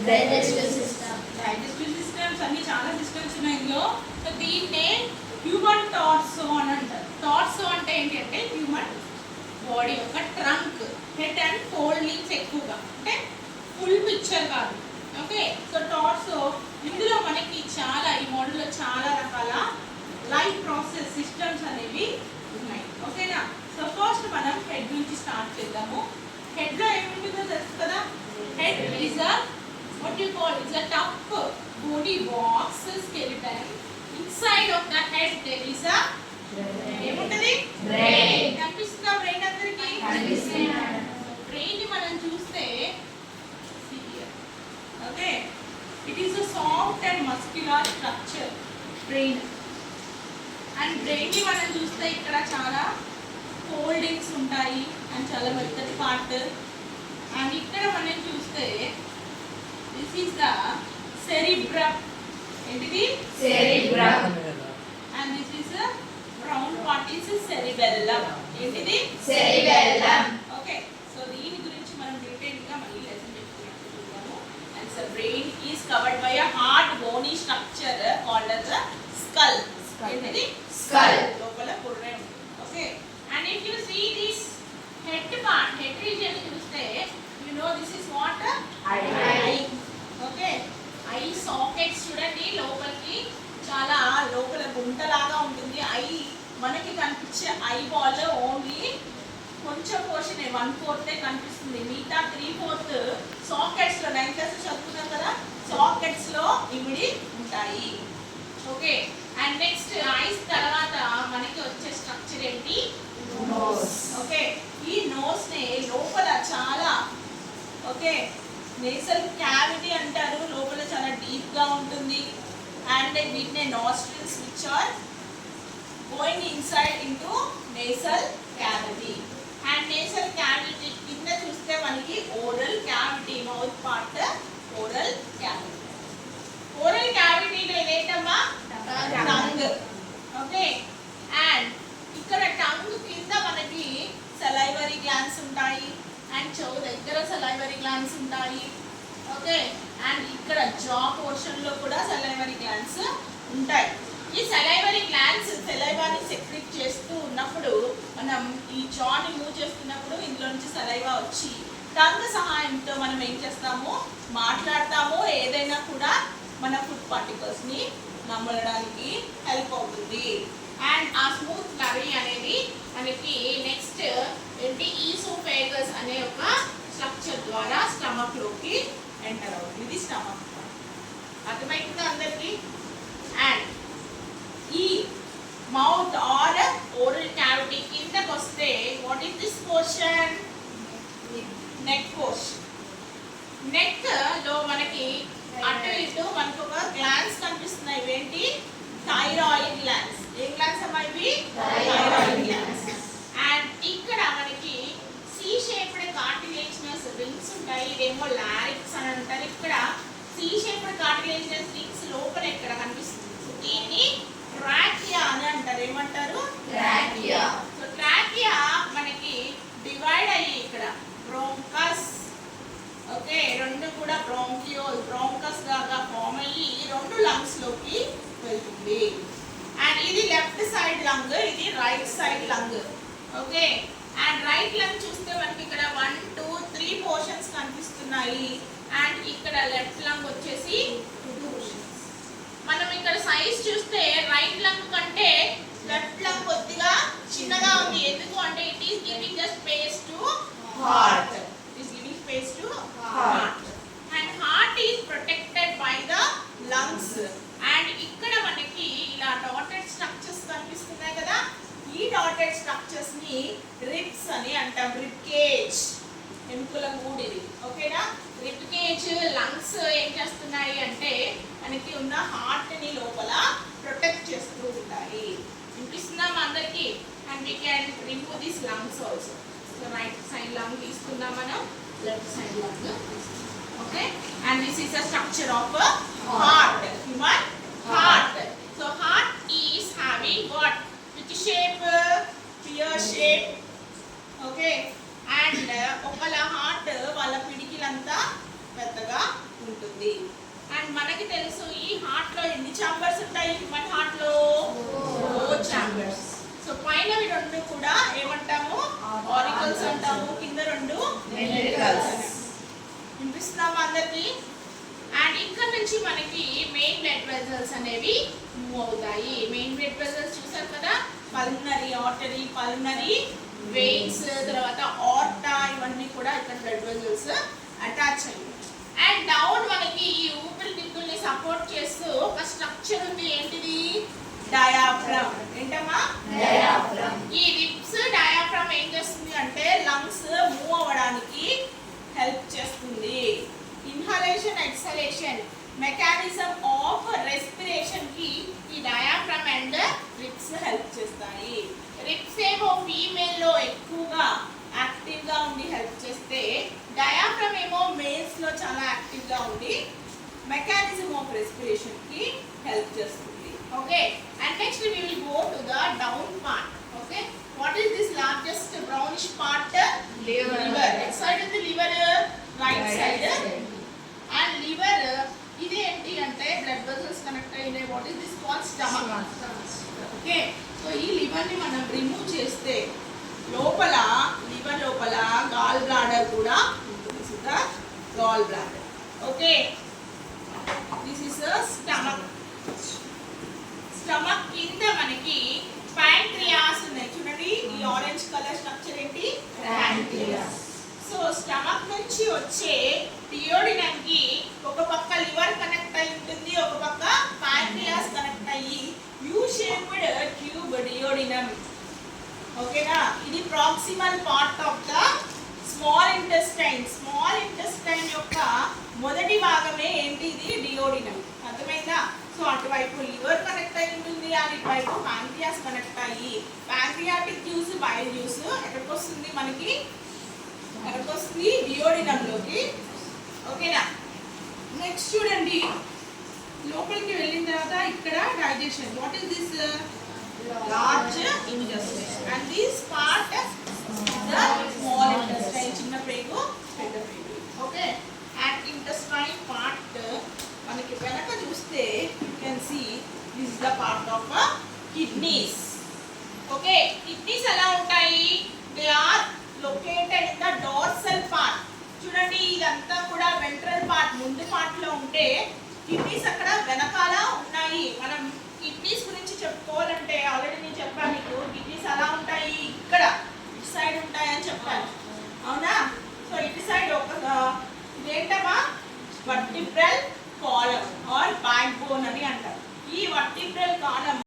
Digestive system. Digestive systems అన్ని చాలా systems ఉన్నాయి ఇందులో. సో దీన్నే హ్యూమన్ టార్సో అని అంటారు. టార్సో అంటే ఏంటి అంటే హ్యూమన్ బాడీ యొక్క ట్రంక్, హెడ్ అండ్ ఫోల్డింగ్స్ ఎక్కువగా, అంటే ఫుల్ పిక్చర్ కాదు. ఓకే, సో టార్సో ఇందులో మనకి చాలా, ఈ మోడల్లో చాలా రకాల లైఫ్ ప్రాసెస్ సిస్టమ్స్ అనేవి ఉన్నాయి. ఓకేనా? సో ఫస్ట్ మనం హెడ్ నుంచి స్టార్ట్ చేద్దాము. హెడ్ లో ఏముంటుందో తెలుసు కదా. Head is a what you call is a tough body box skeleton. Inside of the head there is a ఏముంటది? బ్రెయిన్. కనిపిస్తుందా బ్రెయిన్ అందరికి? కనిపిస్తుంది. బ్రెయిన్ ని మనం చూస్తే okay, it is a soft and muscular structure brain. And brain ని మనం చూస్తే ఇక్కడ చాలా ఫోల్డింగ్స్ ఉంటాయి అండ్ చాలా మెత్తటి పార్ట్. అండ్ ఇక్కడ మనం చూస్తే this is the cerebrum. ఏంటిది? cerebrum. and this is a round part is cerebellum. ఏంటిది? cerebellum. ఓకే, సో దీని గురించి మనం డీటెయిల్ గా మళ్ళీ లెసన్ చెప్పుకున్నట్టు చూద్దాము. and the brain is covered by a hard bony structure called as a skull. ఏంటిది? skull. లోపల పుర్రె ఉంటుంది. Okay, and if you see this head part, head region చూస్తే you know this is what? eye. Okay, I sockets చూడండి, లోపలికి చాలా లోపల గుంటలాగా ఉంటుంది. I మనకి కనిపించే ఐ బాల్ ఓన్లీ కొంచెం పోర్షన్ 1/4 కనిపిస్తుంది. మిగతా 3/4 సాకెట్స్ లో 9th క్లాస్ చదువుకున్నాం కదా, సాకెట్స్ లో ఇమిడి ఉంటాయి. ఓకే, అండ్ నెక్స్ట్ ఐస్ తర్వాత మనకి వచ్చే స్ట్రక్చర్ ఏంటి? nose. ఓకే, ఈ నోస్ నే లోపల చాలా ఓకే నేసల్ క్యావిటీ అంటారు, లోపల చాలా డీప్ గా ఉంటుంది. అండ్ వీటినే nostrils which are going inside into nasal cavity. And nasal cavity కింద చూస్తే మనకి oral cavity, mouth part oral cavity. ఓరల్ క్యావిటీలో ఇదేంటమ్మా? టంగ్. ఓకే, అండ్ ఇక్కడ టంగ్ కింద మనకి సలైవరీ గ్లాండ్స్ ఉంటాయి అండ్ చెవు దగ్గర సలైవరీ గ్లాండ్స్ ఉంటాయి. ఓకే, అండ్ ఇక్కడ జా పోర్షన్ లో కూడా సలైవరీ గ్లాండ్స్ ఉంటాయి. ఈ సలైవరీ గ్లాండ్స్ సలైవాని సెక్రెట్ చేస్తూ ఉన్నప్పుడు మనం ఈ జాని మూవ్ చేస్తున్నప్పుడు ఇందులో నుంచి సలైవా వచ్చి టంగ్ సహాయంతో మనం ఏం చేస్తాము? మాట్లాడతాము. ఏదైనా కూడా మన ఫుడ్ పార్టికల్స్ ని నమలడానికి హెల్ప్ అవుతుంది. అండ్ ఆ స్మూత్ కర్రీ అనేది మనకి నెక్స్ట్ ఏంటి? ఈసోఫేగస్ అనే ఒక స్ట్రక్చర్ ద్వారా స్టమక్ లోకి ఎంటర్ అవుతుంది. ఇది స్టమక్. అర్థమైతుందా అందరికి? అండ్ ఈ మౌత్ ఆర్ ఓరల్ క్యావిటీ కిందకి వస్తే what is this portion? Neck portion. Neck లో మనకి అటు ఇటు మనకు ఒక గ్లాండ్స్ కనిపిస్తున్నాయి. ఇవేంటి? Thyroid glands. ఏ గ్లాండ్స్ అమ్మా ఇవి? Thyroid glands. అండ్ ఇక్కడ మనకి సి షేప్డ్ కార్టిలేజినస్ రింగ్స్ ఉంటాయి. ఇదేమో లారిక్స్ అని అంటారు. ఇక్కడ సి షేప్డ్ కార్టిలేజినస్ రింగ్స్ లోపల ఎక్కడ కనిపిస్తుంది? దీన్ని ట్రాకియా అని అంటారు. ఏమంటారు? ట్రాకియా. సో ట్రాకియా మనకి డివైడ్ అయ్యి ఇక్కడ బ్రోంకస్, ఓకే, రెండు కూడా బ్రోంకియోల్, బ్రోంకస్ లాగా ఫామ్ అయ్యి రెండు లంగ్స్ లోకి వెళ్తుంది. అండ్ ఇది లెఫ్ట్ సైడ్ లంగ్, ఇది right side lung. Okay, and right lung చూస్తే మనకి ఇక్కడ 1, 2, 3 పోర్షన్స్ కనిపిస్తున్నాయి. అండ్ ఇక్కడ లెఫ్ట్ లంగ్ వచ్చేసి 2 పోర్షన్స్. మనం ఇక్కడ సైజ్ చూస్తే రైట్ లంగ్ కంటే లెఫ్ట్ లంగ్ కొద్దిగా చిన్నగా ఉంది. ఎందుకు అంటే it is giving the space to heart. It is giving space to heart. And heart is protected by the lungs. And ఇక్కడ మనకి ఇలా డాటెడ్ స్ట్రక్చర్స్ కనిపిస్తున్నాయి కదా, ఈ డాటెడ్ స్ట్రక్చర్స్ ని రిబ్స్ అని అంటాం. రిబ్ కేజ్, ఎముకల గూడిది. ఓకేనా? రిబ్ కేజ్ లంగ్స్ ఏం చేస్తున్నాయి అంటే మనకి ఉన్న హార్ట్ ని లోపల ప్రొటెక్ట్ చేస్తూ ఉంటాయి. వినిపిస్తుందా మా అందరికి? And we can remove this lungs also. So right side lung తీసుకుందాం మనం, left side lung. Okay, and this is the structure of heart, human heart. So heart is having what? Which shape? Pear shape. Okay, and ఒకళ్ళ heart వాళ్ళ పిడికిలంతా పెద్దగా ఉంటుంది. And మనకి తెలుసు ఈ హార్ట్ లో ఎన్ని ఛాంబర్స్ ఉంటాయి? హ్యూమన్ హార్ట్ లో 4 ఛాంబర్స్. సో పైన రెండు కూడా ఏమంటాము? ఆరికల్స్ అంటాము. కింద రెండు వెంట్రికల్స్. వినిపిస్తున్నామా అందరికి? అండ్ ఇక్కడ నుంచి మనకి మెయిన్ బ్లడ్ వెజల్స్ అనేవి మూవ్ అవుతాయి. మెయిన్ బ్లడ్ వెజల్స్ చూసారు కదా, పల్మనరీ ఆర్టరీ, పల్మనరీ వెయిన్స్, తర్వాత ఆర్టా, ఇవన్నీ కూడా ఇక్కడ బ్లడ్ వెజల్స్ అటాచ్ అయ్యి. అండ్ డౌన్ మనకి ఈ ఊపిరితిత్తుల్ని సపోర్ట్ చేస్తూ ఒక స్ట్రక్చర్ ఉంది. ఏంటిది? డయాఫ్రమ్. ఏంటమ్మా? డయాఫ్రమ్. ఈ రిబ్స్ డయాఫ్రమ్ ఏం చేస్తుంది అంటే లంగ్స్ మూవ్ అవ్వడానికి హెల్ప్ చేస్తుంది. Inhalation, exhalation mechanism of respiration కి ఈ డయాఫ్రమ్ అండ్ రిబ్స్ హెల్ప్ చేస్తాయి. రిబ్స్ ఏమో ఫీమేల్ లో ఎక్కువగా యాక్టివ్ గా ఉండి హెల్ప్ చేస్తే, డయాఫ్రమ్ ఏమో మేల్స్ లో చాలా యాక్టివ్ గా ఉండి మెకానిజం ఆఫ్ రెస్పిరేషన్ కి హెల్ప్ చేస్తుంది. Okay, and next we will go to the down part. Okay, what is this largest brownish part? Liver. Which side is the liver? Right side. And liver ఇది ఏంటి అంటే blood vessels connect అయిన what is this called? Stomach. Okay, so ఈ liver ని మనం remove చేస్తే లోపల liver లోపల గాల్ బ్లాడర్ కూడా ఉంటుంది. Gall bladder. Okay, this is stomach. Stomach కింద మనకి ప్యాంక్రియాస్ ఉన్నాయి. చూడండి, ఈ ఆరెంజ్ కలర్ స్ట్రక్చర్ ఏంటి? ప్యాంక్రియాస్. సో స్టమక్ నుంచి వచ్చే డియోడినం కి ఒక పక్క లివర్ కనెక్ట్ అయి ఉంటుంది, ఒక పక్క ప్యాంక్రియాస్ కనెక్ట్ అయ్యి యూ షేప్డ్ ట్యూబ్ డియోడినం. ఓకేనా? ఇది proximal part of the small intestine. Small intestine యొక్క మొదటి భాగమే ఏంటి? ఇది డియోడినం. అర్థమైందా? సో అటువైపు లివర్ కనెక్ట్ అయి ఉంటుంది, అది ఇటువైపు ప్యాంక్రియాస్ కనెక్ట్ అయ్యి ప్యాంక్రియాటిక్ జ్యూస్, బైల్ జ్యూస్ ఎక్కడికి వస్తుంది? మనకి ఎక్కడికి వస్తుంది? డియోడినంలోకి. ఓకేనా? నెక్స్ట్ చూడండి, లోపలికి వెళ్ళిన తర్వాత ఇక్కడ digestion. What is this? Large intestine. And this part the small intestine. చిన్న పేగు, పెద్ద పేగు. ఓకే, అండ్ ఇంటెస్టైన్ పార్ట్ మనకి వెనక చూస్తే you can see this is the part of kidneys. Okay, kidneys ఎలా ఉంటాయి? They are located in the dorsal part. చూడండి, ఇదంతా కూడా వెంట్రల్ పార్ట్, ముందు పార్ట్ లో ఉంటే కిడ్నీస్ అక్కడ వెనకాల ఉన్నాయి. మనం కిడ్నీస్ గురించి చెప్పుకోవాలంటే ఆల్రెడీ నేను చెప్పాను మీకు, కిడ్నీస్ ఎలా ఉంటాయి? ఇక్కడ ఇటు సైడ్ ఉంటాయి అని చెప్పాను, అవునా? సో ఇటు సైడ్ ఒక ఇదేంటమ్మా? Vertebral column or back bone అని అంటారు. ఈ వర్టిబ్రల్ కాలమ్